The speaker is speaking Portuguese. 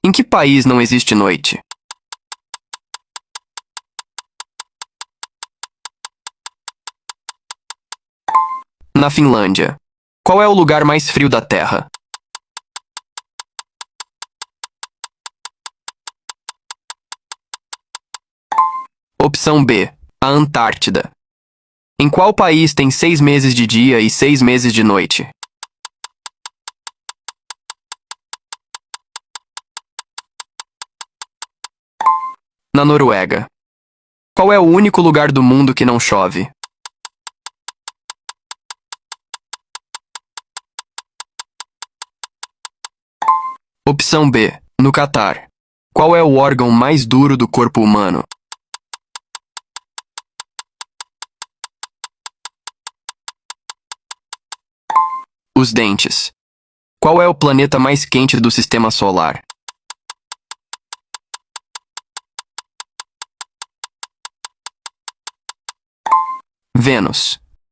Em que país não existe noite? Na Finlândia. Qual é o lugar mais frio da Terra? Opção B. A Antártida. Em qual país tem 6 meses de dia e 6 meses de noite? Na Noruega. Qual é o único lugar do mundo que não chove? Opção B. No Catar. Qual é o órgão mais duro do corpo humano? Os dentes. Qual é o planeta mais quente do sistema solar? Vênus.